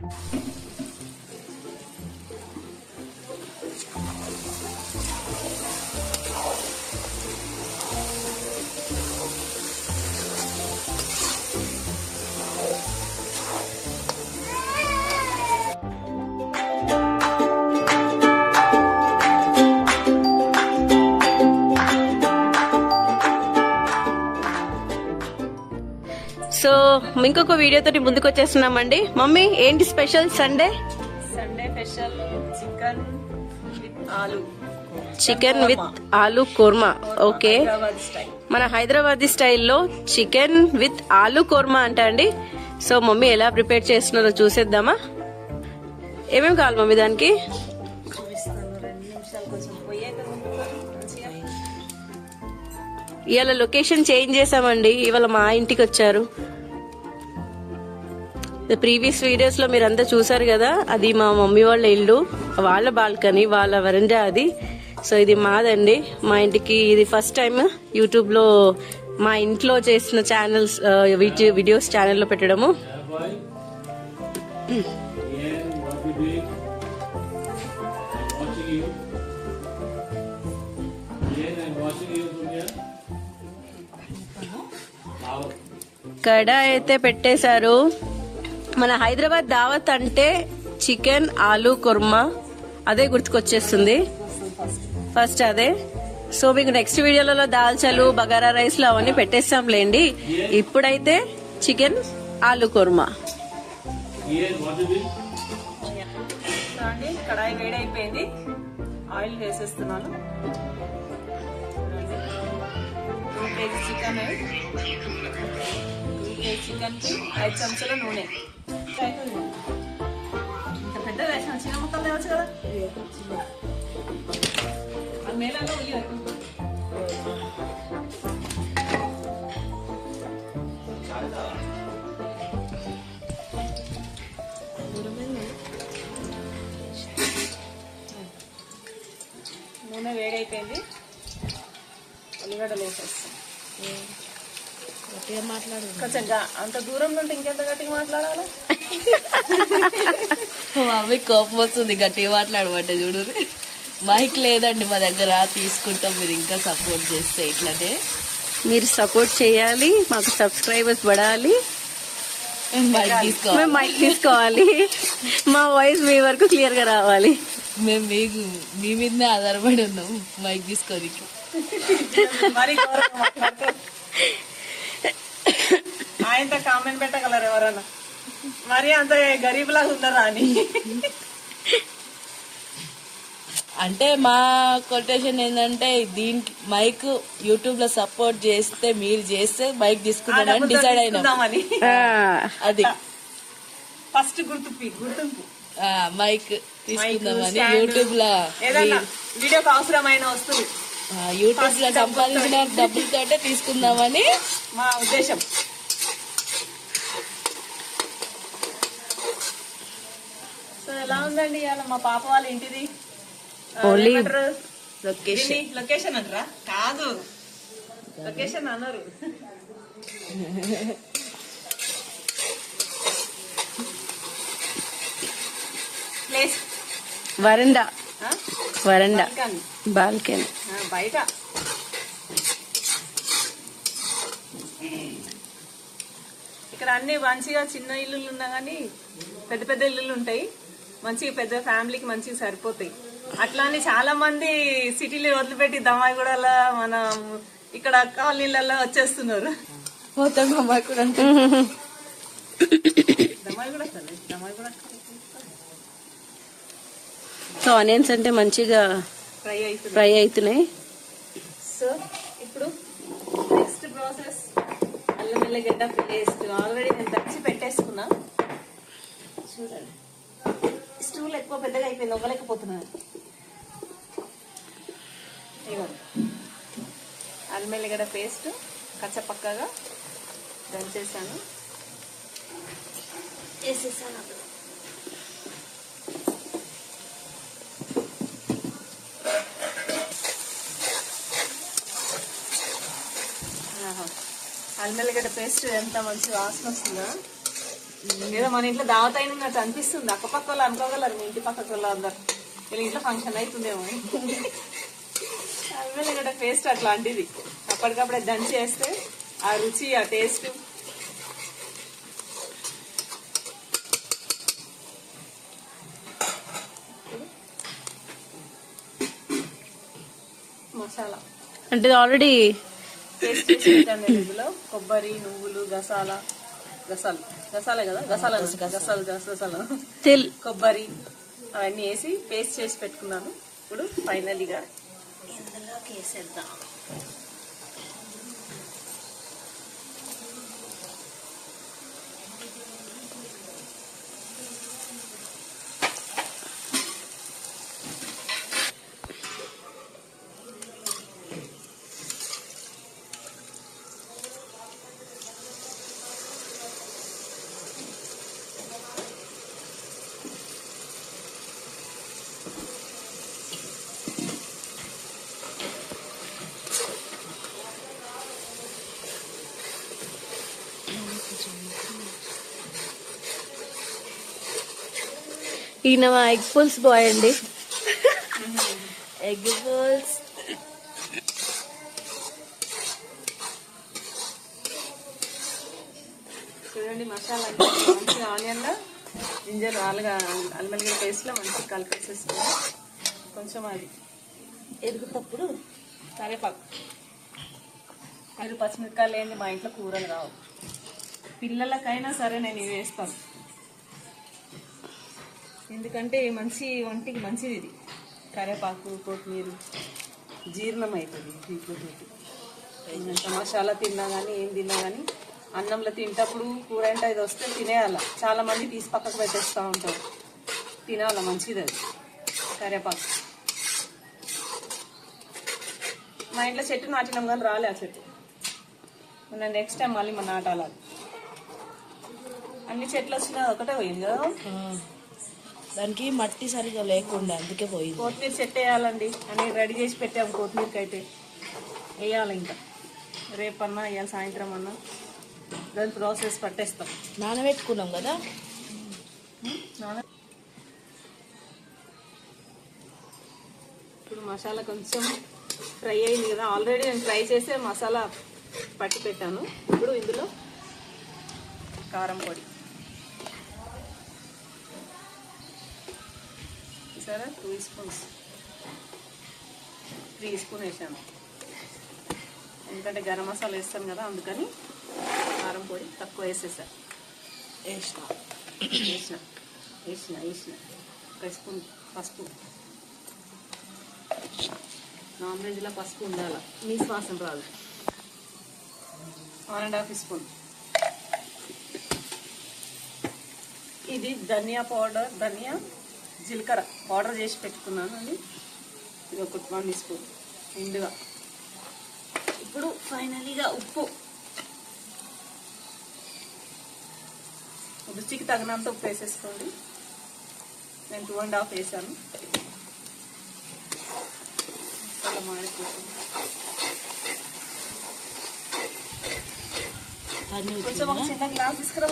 So ఇంకొక వీడియోతో ముందుకు వచ్చేస్తున్నామండి. మమ్మీ ఏంటి special Sunday? Sunday special chicken with ఆలు కుర్మా. Okay, style. మన హైదరాబాదీ స్టైల్లో చికెన్ విత్ ఆలు కుర్మా అంట అండి. సో మమ్మీ ఎలా ప్రిపేర్ చేస్తున్నారో చూసేద్దామా? ఏమేమి కావాలి మమ్మీ దానికి? చూపిస్తాను, 2 నిమిషాలు కొంచెం పోయాక మంచిగా. ఇవాళ లొకేషన్ చేంజ్ చేసామండి. ఇవాళ మా ఇంటికి వచ్చారు. ప్రీవియస్ వీడియోస్ లో మీరంతా చూసారు కదా, అది మా మమ్మీ వాళ్ళ ఇల్లు, వాళ్ళ బాల్కనీ, వాళ్ళ వరండా అది. సో ఇది మాదండి. మా ఇంటికి ఇది ఫస్ట్ టైం యూట్యూబ్ లో మా ఇంట్లో చేసిన ఛానల్స్ వీడియోస్ ఛానల్లో పెట్టడము. కడాయి అయితే పెట్టేశారు. మన హైదరాబాద్ దావత్ అంటే చికెన్ ఆలు కుర్మా, అదే గుర్తుకొచ్చేస్తుంది ఫస్ట్ అదే. సో మీకు నెక్స్ట్ వీడియోలలో దాల్చలు, బగారా రైస్లు అవన్నీ పెట్టేస్తాంలేండి. ఇప్పుడైతే చికెన్ ఆలు కుర్మా. కడాయి వేడైపోయింది, ఆయిల్ వేసేస్తున్నాను. 2 కేజీ చికెన్, 2 కేజీ చికెన్ కి 5 చెంచాల నూనె. ఇంత పెద్ద వేసాను, చిన్న ముక్కలు తేవచ్చు కదా. అది మేలలో ఉల్లి నూనె వేడైపోయింది, ఉల్లిగడ్డలు వేసేస్తాం. గట్టిగా మాట్లాడు, కొంచెం అంత దూరం నుండి ఇంకెంత గట్టిగా మాట్లాడాలి? మమ్మీ కోపం వస్తుంది గట్టిగా మాట్లాడమంటే. చూడు, మైక్ లేదండి మా దగ్గర, తీసుకుంటాం. మీరు ఇంకా సపోర్ట్ చేస్తే ఇట్లానే. మీరు సపోర్ట్ చేయాలి, మాకు సబ్స్క్రైబర్స్ పడాలి, మేము మైక్ తీసుకోవాలి, మా వాయిస్ మీ వరకు క్లియర్ గా రావాలి. మేము మీ మీదనే ఆధారపడి ఉన్నాం మైక్ తీసుకోనికి. మరి ఆయనతో కామెంట్ పెట్టగలరు ఎవరన్నా, మరి అంత గరీబ్ లాగా ఉన్నారా అని. అంటే మా కొటేషన్ ఏంటంటే, దీనికి మైక్ యూట్యూబ్ లో సపోర్ట్ చేస్తే, మీరు చేస్తే మైక్ తీసుకుందామని డిసైడ్ అయినాం. అది ఫస్ట్ గుర్తింపు మైక్ తీసుకుందామని యూట్యూబ్ లో. వీడియోకి అవసరమైన వస్తువులు యూట్యూబ్ లో సంపాదించిన డబ్బులతోటే తీసుకుందామని మా ఉద్దేశం. సో ఎలా ఉందండి ఇవాళ మా పాప వాళ్ళ ఇంటిది? లొకేషన్ అంటారా? కాదు, లొకేషన్ అన్నారు. ప్లేస్ వరండా, బాల్కనీ బయట. ఇక్కడ అన్ని మంచిగా చిన్న ఇల్లులు ఉన్నా గానీ పెద్ద పెద్ద ఇల్లులు ఉంటాయి, మంచిగా పెద్ద ఫ్యామిలీకి మంచిగా సరిపోతాయి. అట్లా అని చాలా మంది సిటీలో వదిలిపెట్టి దమ్మాయిగూడలో, మన ఇక్కడ కాలనీలలో వచ్చేస్తున్నారు. దమ్మాయిగూడ సో ఆనియన్స్ అంటే మంచిగా ఫ్రై అవుతున్నాయి. సో ఇప్పుడు నెక్స్ట్ ప్రాసెస్ అల్లం వెల్లిగడ్డ పేస్ట్. ఆల్రెడీ నేను దంచి పెట్టేసుకున్నా. చూడండి, స్టూల్ ఎక్కువ పెద్దగా అయిపోయింది, ఇవ్వలేకపోతున్నాను. ఇవ్వండి, అల్లం వెల్లిగడ్డ పేస్ట్ కచ్చపక్కగా దంచేసాను, వేసేసాను. అల్లం వెల్లిగడ్డ పేస్ట్ ఎంత మంచి వాసన వస్తుందా. ఏదో మన ఇంట్లో దావత్ అయినట్టు అనిపిస్తుంది. అక్కపక్క వాళ్ళు అనుకోగలరు, మీ ఇంటి పక్కకు వాళ్ళు అందరు వీళ్ళ ఇంట్లో ఫంక్షన్ అవుతుందేమో. అల్లం పేస్ట్ అట్లాంటిది, అప్పటికప్పుడే దంచి వేస్తే ఆ రుచి ఆ టేస్ట్. మసాలా అంటే ఆల్రెడీ పేస్ట్ చేసి పెట్టాను నేను. ఇందులో కొబ్బరి, నువ్వులు, గసాలే కదా, గసాలు తిల్ కొబ్బరి అవన్నీ వేసి పేస్ట్ చేసి పెట్టుకున్నాను. ఇప్పుడు ఫైనల్గా ఇందులోకి వేసేద్దాం. ఈయన మా ఎగ్ పుల్స్ బాయ్ అండి. ఎగ్ పుల్స్ చూడండి. మసాలా మంచిగా ఆనియన్ జింజర్ అల్లం పేస్ట్ లో మంచిగా కలిపేసేసుకుని కొంచెం అది ఎరుగుతప్పుడు కరివేపాకు, మీరు పచ్చిమిరపకాయలు లేని మా ఇంట్లో కూరలు రావు. పిల్లలకైనా సరే నేను ఇవి వేస్తాను, ఎందుకంటే మంచి ఒంటికి మంచిది ఇది. కరివేపాకు, కొత్తిమీర జీర్ణం అవుతుంది దీంట్లో. ఎంత మసాలా తిన్నా కానీ ఏం తిన్నా కానీ అన్నంలో తింటప్పుడు కూర అంటే ఇది వస్తే తినేయాల. చాలా మంది తీసి పక్కకు పెట్టేస్తూ ఉంటారు, తినాల, మంచిది అది కరివేపాకు. మా ఇంట్లో చెట్టు నాటినాం కానీ రాలే ఆ చెట్టు. మన నెక్స్ట్ టైం మళ్ళీ మన నాటాలి. అన్ని చెట్లు వచ్చినా ఒకటే పోయింది కదా, దానికి మట్టి సరిగా లేకుండా అందుకే పోయింది. కొత్తిమీర చెట్టు వేయాలండి అని రెడీ చేసి పెట్టాము. కొత్తిమీరకి అయితే వేయాలి, ఇంకా రేపన్నా వేయాలి, సాయంత్రం అన్నా. దాని ప్రాసెస్ పట్టేస్తాం. నానబెట్టుకున్నాం కదా. ఇప్పుడు మసాలా కొంచెం ఫ్రై అయింది కదా, ఆల్రెడీ నేను ఫ్రై చేసే మసాలా పట్టి పెట్టాను. ఇప్పుడు ఇందులో కారం పొడి సరే 2 స్పూన్స్ 3 స్పూన్ వేసాను, ఎందుకంటే గరం మసాలా వేస్తాను కదా, అందుకని కారం పొడి తక్కువ వేసేసా. వేసిన 1 స్పూన్ పసుపు. నాన్ వెజ్లో పసుపు ఉండాలి, నీ శ్వాసం రాదు. 1.5 స్పూన్ ఇది ధనియా పౌడర్, ధనియా జీలకర్ర పౌడర్ చేసి పెట్టుకున్నాను అండి. ఇది ఒక 1 స్పూన్ నిండుగా. ఇప్పుడు ఫైనలీగా ఉప్పు, రుచికి తగినంత ఉప్పు వేసేసుకోండి. నేను 2.5 వేసాను. చాలా మాడిపోతుంది. కొంచెం ఒక చిన్న గ్లాస్ తీసుకురా.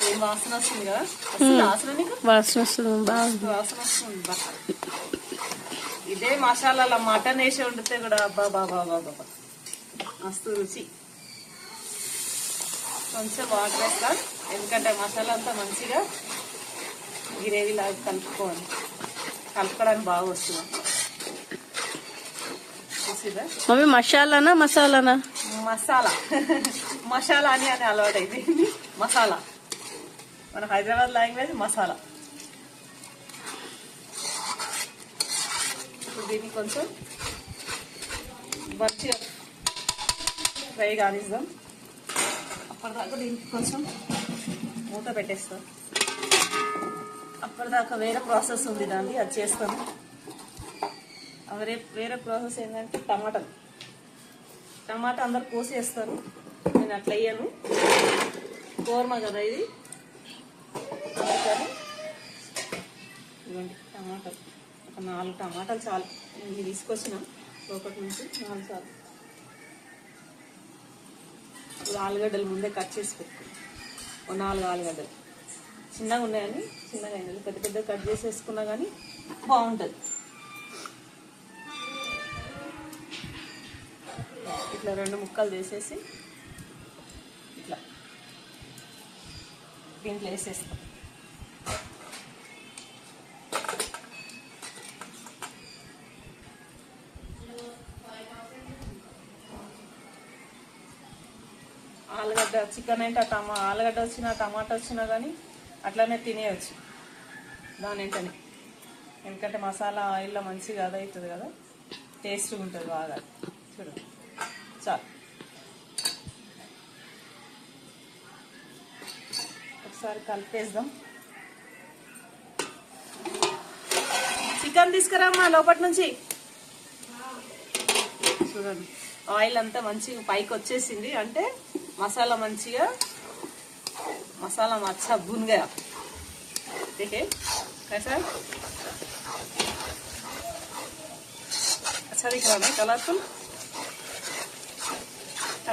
ఏం వాసన వస్తుంది కదా, వాసన నీకు వాసన వస్తుంది, బాగా వాసన వస్తుంది. ఇదే మసాలా మటన్ వేసి వండితే కూడా అబ్బా బాబా బాబా మస్తు రుచి. కొంచెం వాటర్ వేస్తా, ఎందుకంటే మసాలా అంతా మంచిగా గ్రేవీ లాగా కలుపుకోవాలి, కలుపుకోవడానికి బాగా వస్తుంది. మమ్మీ మసాలానా మసాలానా? మసాలా మసాలా అని అలవాటు అయిపోయింది. మసాలా మన హైదరాబాద్ లాంగ్వేజ్ మసాలా. ఇప్పుడు దీన్ని కొంచెం మంచిగా ఫ్రై కానిద్దాం. అప్పటిదాకా దీనికి కొంచెం మూత పెట్టేస్తాం. అప్పటిదాకా వేరే ప్రాసెస్ ఉంది దాన్ని, అది చేస్తాను. వేరే ప్రాసెస్ ఏంటంటే టమాటా అందరు కోసి వేస్తారు, నేను అట్లా వేయను. కోరమా కదా ఇది, ఇదిగోండి టమాటాలు, ఒక 4 టమాటాలు చాలు. ఇవి తీసుకొచ్చిన లోపటి నుంచి 4 చాలు. ఇప్పుడు ఆలుగడ్డలు ముందే కట్ చేసి పెట్టుకుని, ఒక 4 ఆలుగడ్డలు చిన్నగా ఉన్నాయని చిన్నగా అయినాయి, పెద్ద పెద్ద కట్ చేసేసుకున్నా కానీ బాగుంటుంది. ఇట్లా 2 ముక్కలు చేసేసి ఇట్లా దీంట్లో వేసేస్తాం. ఆలుగడ్డ చికెన్ అంటే ఆలుగడ్డ వచ్చినా టమాటా వచ్చినా కానీ అట్లానే తినేయచ్చు దాని వెంటనే, ఎందుకంటే మసాలా ఆయిల్లో మంచిగా అది అవుతుంది కదా, టేస్ట్గా ఉంటుంది బాగా. చూడండి చాలు, ఒకసారి కలిపేద్దాం. చికెన్ తీసుకురామ్మా లోపటి నుంచి. చూడండి ఆయిల్ అంతా మంచిగా పైకి వచ్చేసింది, అంటే మసాలా మంచిగా మసాలా अच्छा भुन गया. देखिए कैसा अच्छा दिख रहा है कलरफुल.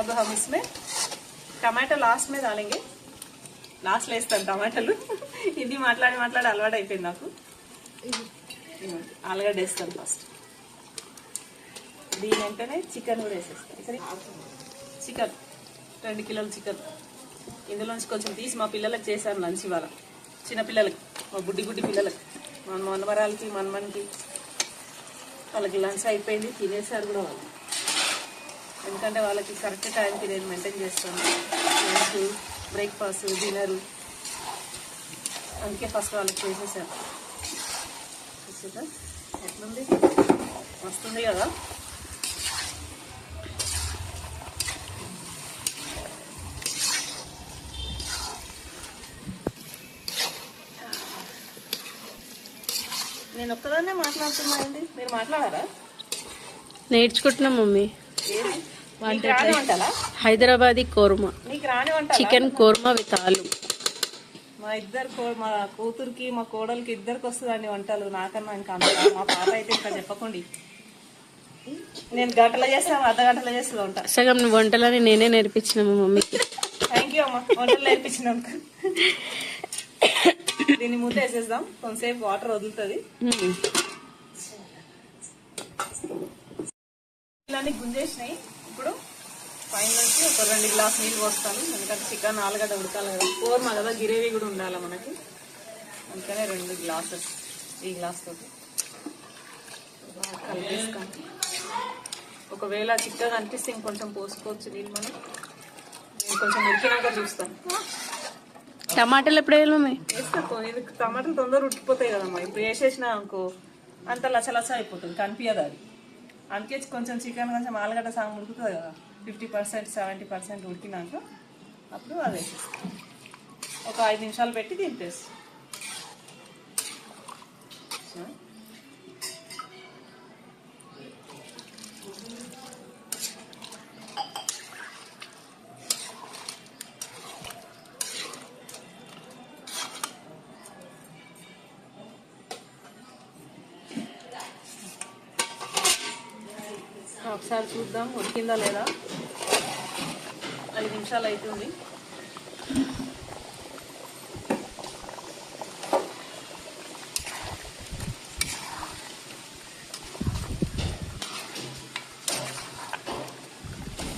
अब हम इसमें टमाटर लास्ट में डालेंगे. లాస్ట్ లో వేస్తాను టమాటాలు. ఇది మాట్లాడి అలవాటు అయిపోయింది నాకు. ఆలుగడ్డ వేస్తాను ఫస్ట్, దీని వెంటనే చికెన్ కూడా వేసేస్తాను. ఇక్కడ చికెన్ 2 కిలోల చికెన్, ఇందులోంచి కొంచెం తీసి మా పిల్లలకు చేశాను లంచ్ ఇవాళ. చిన్నపిల్లలకి, మా బుడ్డి పిల్లలకి, మన మనవరాలకి మనమనికి వాళ్ళకి లంచ్ అయిపోయింది, తినేసారు కూడా వాళ్ళు. ఎందుకంటే వాళ్ళకి కరెక్ట్ టైంకి నేను మెయింటైన్ చేస్తాను, లంచ్ బ్రేక్ఫాస్ట్ డిన్నరు, అందుకే ఫస్ట్ వాళ్ళకి చేసేసాను. ఎట్లుంది, వస్తుంది కదా. నేను ఒక్కదాన్నే మాట్లాడుతున్నా అండి, మీరు మాట్లాడారా? నేర్చుకుంటున్నాం మమ్మీ. నీకు రాని వంటలా? హైదరాబాదీ కోర్మా, నీకు రాని వంట? చికెన్ కోర్మా విత్ ఆలు. మా కూతురికి మా కోడలికి ఇద్దరికి వస్తుందండి వంటలు, నాకన్నా ఇంకా అంత. మా పాప అయితే ఇంకా చెప్పకండి, నేను గంటలో చేస్తాను, అర్ధగంటలో చేస్తుంది వంట. సగం వంటలని నేనే నేర్పించిన మా మమ్మీకి. థ్యాంక్ యూ అమ్మా, వంటలు నేర్పించినందుకు. దీన్ని మూత వేసేద్దాం, కొంతసేపు వాటర్ వదులుతుంది. ఇలాంటి గుంజేసినాయి. ఇప్పుడు పైన నుంచి ఒక 2 గ్లాస్ నీళ్ళు పోస్తాను, ఎందుకంటే చికెన్ ఆలుగడ్డ ఉడకాలి కదా, కోర్మా కదా, గిరేవీ కూడా ఉండాలి మనకి, అందుకనే 2 గ్లాసెస్ ఈ గ్లాస్ తోటి బాగా కలిపేస్తాం. ఒకవేళ చిక్కగా అనిపిస్తే ఇంకొంచెం పోసుకోవచ్చు నీళ్ళు మనం. నేను కొంచెం ఉడికినాక చూస్తాను. టమాటాలు ఎప్పుడు వేయాలి మమ్మీ? వేస్తాను, ఇది టమాటాలు తొందరగా ఉడికిపోతాయి కదమ్మా. ఇప్పుడు వేసేసిన అనుకో అంత లచ్చ అయిపోతుంది, కనిపించదు అది. అందుకే కొంచెం చికెన్ కొంచెం ఆలుగడ్డ సాగు ఉడుకుతుంది కదా, 50% 70% ఉడికినాక అప్పుడు అది వేసేస్తాం. ఒక 5 నిమిషాలు పెట్టి దింపేస్తాం. ఒకసారి చూద్దాం ఉడికిందా లేదా. 5 నిమిషాలు అవుతుంది.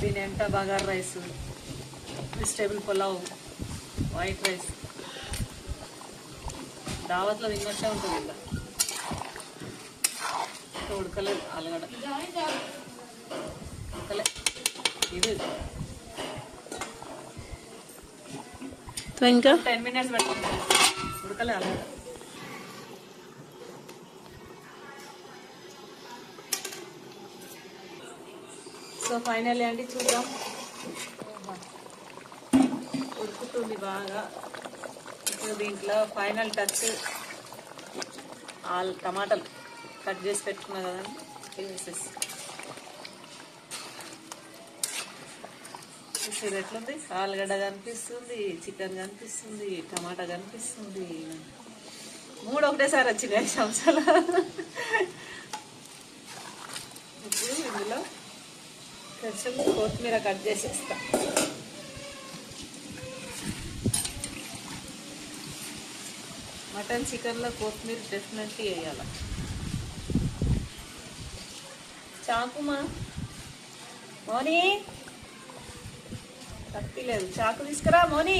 దీని ఎంట bagara rice, vegetable pulao, white rice, దావత్లో తిన్నట్టే ఉంటుంది. ఇంకా ఉడకలేదు ఆలుగడ్డ, ఉడకలే. ఇది ఇంకా 10 minutes పెట్టండి, ఉడకలే ఆలుగడ్డ. సో ఫైనల్లీ అండి చూద్దాం, ఉడుకుతుంది బాగా. ఇప్పుడు దీంట్లో ఫైనల్ టచ్ టమాటాలు కట్ చేసి పెట్టుకున్నా కదండి, వేసేసి చూసి ఎట్లుంది. ఆలుగడ్డ కనిపిస్తుంది, చికెన్ కనిపిస్తుంది, టమాటా కనిపిస్తుంది, 3 ఒకటేసారి వచ్చినాయి 5 సంవత్సరాలు. ఇప్పుడు ఇందులో కొంచెం కొత్తిమీర కట్ చేసేస్తా. మటన్ చికెన్లో కొత్తిమీర డెఫినెట్లీ వేయాలి. చాకుమా మోని, కత్తి లేదు, చాకు తీసుకురా మోని.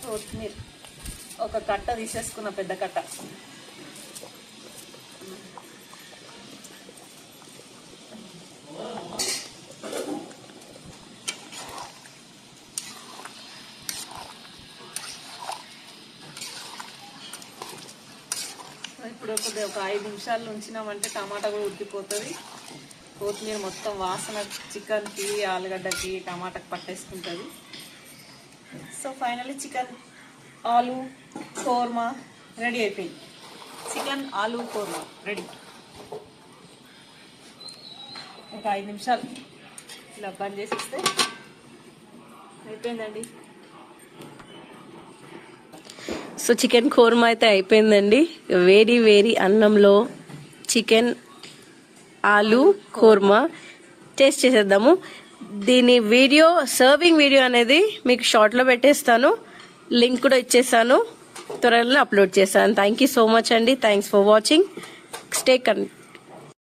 కొత్తిమీర ఒక కట్ట తీసేసుకున్న, పెద్ద కట్ట. ఇప్పుడు ఒక 5 నిమిషాలు ఉంచినామంటే టమాటా కూడా ఉడికిపోతుంది. కొత్తిమీర మొత్తం వాసన చికెన్కి, ఆలుగడ్డకి, టమాటాకి పట్టేసుకుంటుంది. సో ఫైనల్లీ చికెన్ ఆలు కోర్మా రెడీ అయిపోయింది. చికెన్ ఆలు కోర్మా రెడీ. ఒక 5 నిమిషాలు ఇలా బంద్ చేసేస్తే అయిపోయిందండి. సో చికెన్ కోర్మా అయితే అయిపోయిందండి. వేడి వేడి అన్నంలో చికెన్ ఆలు కోర్మా టేస్ట్ చేసేద్దాము. దీని వీడియో, సర్వింగ్ వీడియో అనేది మీకు షార్ట్లో పెట్టేస్తాను, లింక్ కూడా ఇచ్చేస్తాను, త్వరలో అప్లోడ్ చేస్తాను. థ్యాంక్ యూ సో మచ్ అండి. Thanks for watching. స్టే కన్